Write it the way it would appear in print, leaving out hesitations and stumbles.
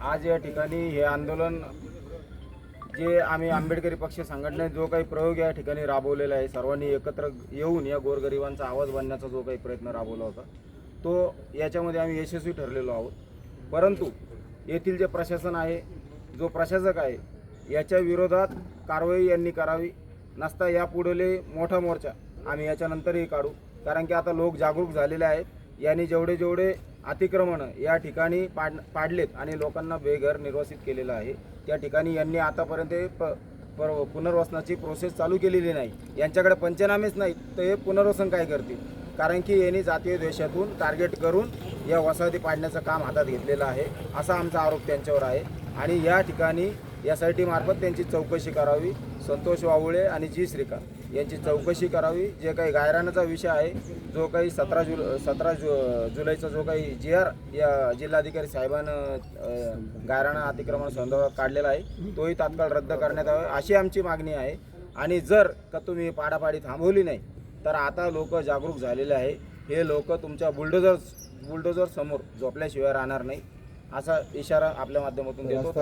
आज या ठिकाणी हे आंदोलन जे आम्ही आंबेडकरी पक्ष संघटनेने जो काही प्रयोग या ठिकाणी राबवलेला आहे, सर्वांनी एकत्र येऊन या गोरगरिबांचा आवाज बनण्याचा जो काही प्रयत्न राबवला होता तो याच्यामध्ये आम्ही यशस्वी ठरलेलो आहोत. परंतु येथील जे प्रशासन आहे, जो प्रशासक आहे, याच्या विरोधात कारवाई यांनी करावी. नसता यापुढले मोठा मोर्चा आम्ही याच्यानंतरही काढू. कारण की आता लोक जागरूक झालेले आहेत. यांनी जेवढे अतिक्रमण या ठिकाणी पाडलेत आणि लोकांना बेघर निर्वासित केलेलं आहे, त्या ठिकाणी यांनी आतापर्यंत पुनर्वसनाची प्रोसेस चालू केलेली नाही. यांच्याकडे पंचनामेच नाहीत, तर हे पुनर्वसन काय करतील? कारण की यांनी जातीय द्वेषातून टार्गेट करून या वसाहती पाडण्याचं काम हातात घेतलेलं आहे, असा आमचा आरोप त्यांच्यावर आहे. आणि या ठिकाणी SIT मार्फत त्यांची चौकशी करावी. संतोष वावुळे आणि जी श्रीकांत यांची चौकशी करावी. जे काही गायरानाचा विषय आहे, जो काही 17 जुलैचा जो काही GR या जिल्हाधिकारी साहेबांनं गायराना अतिक्रमण संदर्भात काढलेला आहे, तोही तात्काळ रद्द करण्यात यावा अशी आमची मागणी आहे. आणि जर का तुम्ही पाडापाडी थांबवली नाही तर आता लोक जागरूक झालेले आहे. हे लोक तुमच्या बुलडोझर समोर झोपल्याशिवाय राहणार नाही, असा इशारा आपल्या माध्यमातून देतो.